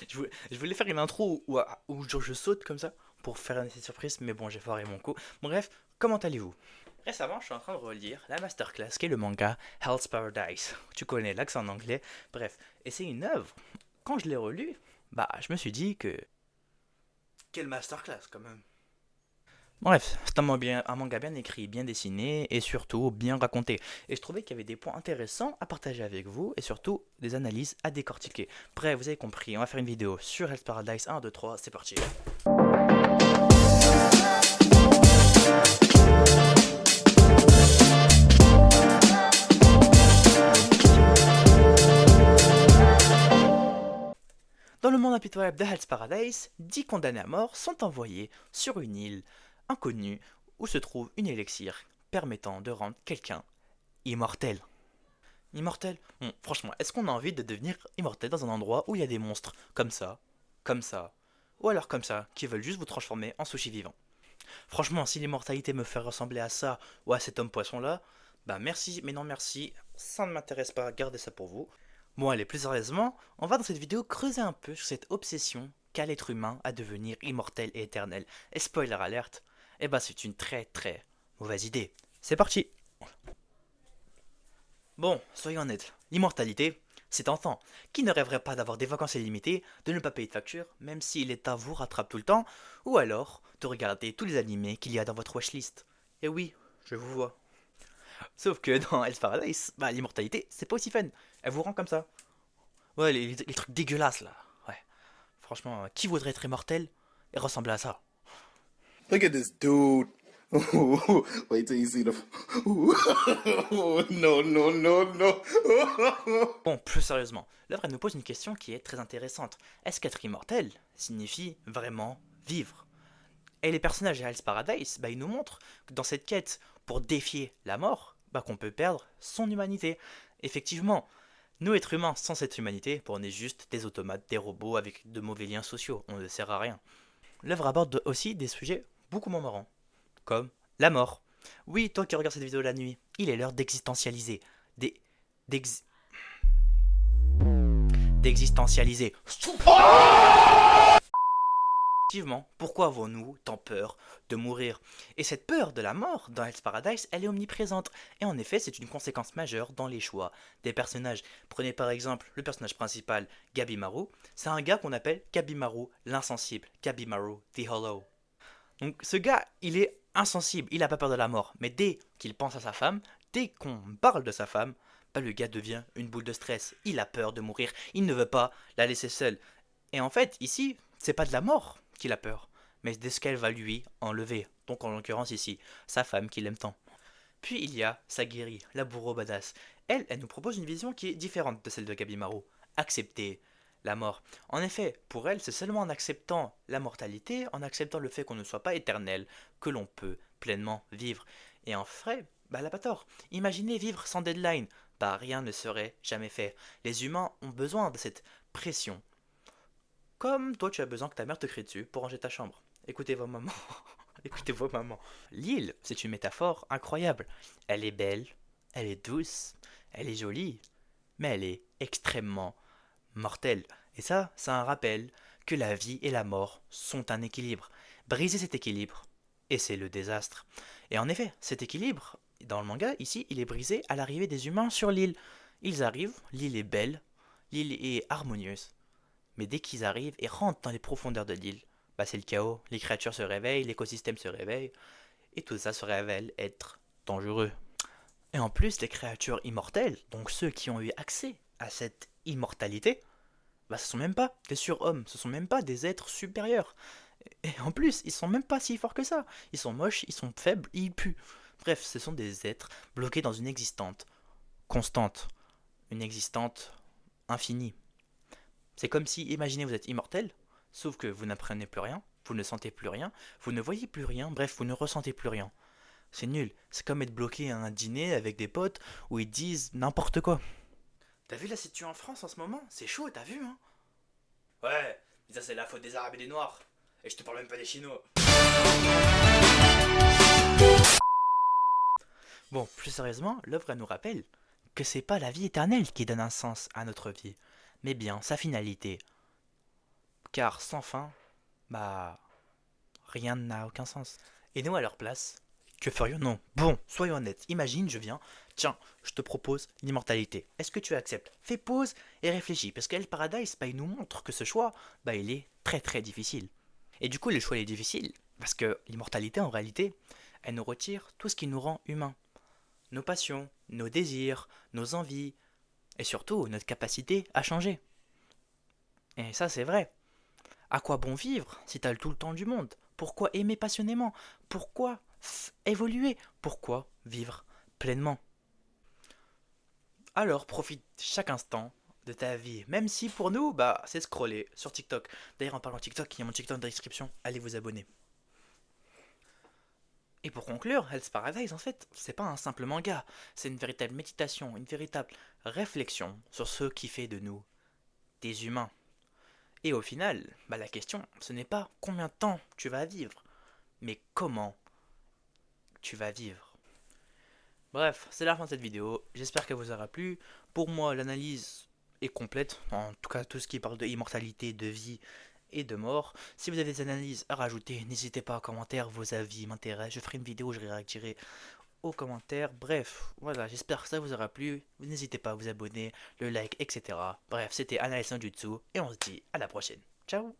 Je voulais faire une intro où genre je saute comme ça pour faire une petite surprise, mais bon, j'ai foiré mon coup. Bref, comment allez-vous? Récemment, je suis en train de relire la masterclass qui est le manga Hell's Paradise. Tu connais l'accent en anglais. Bref, et c'est une œuvre. Quand je l'ai relu, bah, je me suis dit que. Quelle masterclass quand même! Bref, c'est un manga bien écrit, bien dessiné et surtout bien raconté. Et je trouvais qu'il y avait des points intéressants à partager avec vous et surtout des analyses à décortiquer. Bref, vous avez compris, on va faire une vidéo sur Hell's Paradise 1, 2, 3, c'est parti. Dans le monde impitoyable de Hell's Paradise, 10 condamnés à mort sont envoyés sur une île inconnue où se trouve une élixir permettant de rendre quelqu'un immortel. Immortel? Bon, franchement, est-ce qu'on a envie de devenir immortel dans un endroit où il y a des monstres comme ça, ou alors comme ça, qui veulent juste vous transformer en sushi vivant? Franchement, si l'immortalité me fait ressembler à ça ou à cet homme poisson là, bah merci, mais non merci, ça ne m'intéresse pas, gardez ça pour vous. Bon allez, plus sérieusement, on va dans cette vidéo creuser un peu sur cette obsession qu'a l'être humain à devenir immortel et éternel. Et spoiler alerte, eh bah c'est une très très mauvaise idée. C'est parti! Bon, soyons honnêtes, l'immortalité, c'est tentant. Qui ne rêverait pas d'avoir des vacances illimitées, de ne pas payer de facture, même si l'État vous rattrape tout le temps, ou alors de regarder tous les animés qu'il y a dans votre watchlist? Et oui, je vous vois. Sauf que dans Hell's Paradise, bah, l'immortalité, c'est pas aussi fun. Elle vous rend comme ça. Ouais, les trucs dégueulasses là. Ouais. Franchement, qui voudrait être immortel et ressembler à ça? Look at this dude. Wait till you see the. No, no, no, no. Bon, plus sérieusement, l'œuvre elle nous pose une question qui est très intéressante. Est-ce qu'être immortel signifie vraiment vivre? Et les personnages de Hell's Paradise, bah, ils nous montrent que dans cette quête pour défier la mort, bah, qu'on peut perdre son humanité. Effectivement, nous êtres humains sans cette humanité, bah, on est juste des automates, des robots avec de mauvais liens sociaux, on ne sert à rien. L'œuvre aborde aussi des sujets beaucoup moins marrants, comme la mort. Oui, toi qui regardes cette vidéo la nuit, il est l'heure d'existentialiser. Des, d'ex- d'existentialiser. Effectivement, pourquoi avons-nous tant peur de mourir? Et cette peur de la mort dans Hell's Paradise, elle est omniprésente. Et en effet, c'est une conséquence majeure dans les choix des personnages. Prenez par exemple le personnage principal, Gabimaru. C'est un gars qu'on appelle Gabimaru l'insensible, Gabimaru the Hollow. Donc ce gars, il est insensible, il n'a pas peur de la mort. Mais dès qu'il pense à sa femme, dès qu'on parle de sa femme, bah, le gars devient une boule de stress. Il a peur de mourir, il ne veut pas la laisser seule. Et en fait, ici, c'est pas de la mort qu'il a peur, mais de ce qu'elle va lui enlever. Donc en l'occurrence ici, sa femme qu'il aime tant. Puis il y a Sagiri, la bourreau badass. Elle nous propose une vision qui est différente de celle de Gabimaru. Accepter la mort. En effet, pour elle, c'est seulement en acceptant la mortalité, en acceptant le fait qu'on ne soit pas éternel, que l'on peut pleinement vivre. Et en vrai, bah elle a pas tort. Imaginez vivre sans deadline. Bah rien ne serait jamais fait. Les humains ont besoin de cette pression, comme toi, tu as besoin que ta mère te crie dessus pour ranger ta chambre. Écoutez vos mamans. Écoutez vos mamans. L'île, c'est une métaphore incroyable. Elle est belle, elle est douce, elle est jolie, mais elle est extrêmement mortelle. Et ça, c'est un rappel que la vie et la mort sont un équilibre. Briser cet équilibre, et c'est le désastre. Et en effet, cet équilibre, dans le manga, ici, il est brisé à l'arrivée des humains sur l'île. Ils arrivent, l'île est belle, l'île est harmonieuse, mais dès qu'ils arrivent et rentrent dans les profondeurs de l'île, bah c'est le chaos, les créatures se réveillent, l'écosystème se réveille, et tout ça se révèle être dangereux. Et en plus, les créatures immortelles, donc ceux qui ont eu accès à cette immortalité, bah ce sont même pas des surhommes, ce sont même pas des êtres supérieurs. Et en plus, ils sont même pas si forts que ça. Ils sont moches, ils sont faibles, ils puent. Bref, ce sont des êtres bloqués dans une existante constante, une existante infinie. C'est comme si, imaginez, vous êtes immortel, sauf que vous n'apprenez plus rien, vous ne sentez plus rien, vous ne voyez plus rien, bref, vous ne ressentez plus rien. C'est nul. C'est comme être bloqué à un dîner avec des potes où ils disent n'importe quoi. T'as vu la situation en France en ce moment? C'est chaud, t'as vu, hein? Ouais, mais ça c'est la faute des Arabes et des Noirs. Et je te parle même pas des Chinois. Bon, plus sérieusement, l'œuvre elle nous rappelle que c'est pas la vie éternelle qui donne un sens à notre vie, mais bien sa finalité. car sans fin, bah, rien n'a aucun sens. Et nous, à leur place, que ferions-nous? Bon, soyons honnêtes. Imagine, je viens, tiens, je te propose l'immortalité. Est-ce que tu acceptes? Fais pause et réfléchis, parce qu'Hell Paradise, bah, il nous montre que ce choix, bah, il est très très difficile. Et du coup, le choix il est difficile, parce que l'immortalité, en réalité, elle nous retire tout ce qui nous rend humains. Nos passions, nos désirs, nos envies, et surtout notre capacité à changer. Et ça, c'est vrai. À quoi bon vivre si t'as tout le temps du monde? Pourquoi aimer passionnément? Pourquoi évoluer? Pourquoi vivre pleinement? Alors profite chaque instant de ta vie, même si pour nous, bah, c'est scroller sur TikTok. D'ailleurs, en parlant de TikTok, il y a mon TikTok dans la description, allez vous abonner. Et pour conclure, Hell's Paradise, en fait, c'est pas un simple manga, c'est une véritable méditation, une véritable réflexion sur ce qui fait de nous des humains. Et au final, bah, la question, ce n'est pas combien de temps tu vas vivre, mais comment tu vas vivre. Bref, c'est la fin de cette vidéo, j'espère qu'elle vous aura plu. Pour moi, l'analyse est complète, en tout cas tout ce qui parle de immortalité, de vie et de mort. Si vous avez des analyses à rajouter, n'hésitez pas en commentaire, vos avis m'intéressent. Je ferai une vidéo où je réagirai aux commentaires. Bref, voilà, j'espère que ça vous aura plu. N'hésitez pas à vous abonner, le like, etc. Bref, c'était Analyse Jutsu et on se dit à la prochaine. Ciao.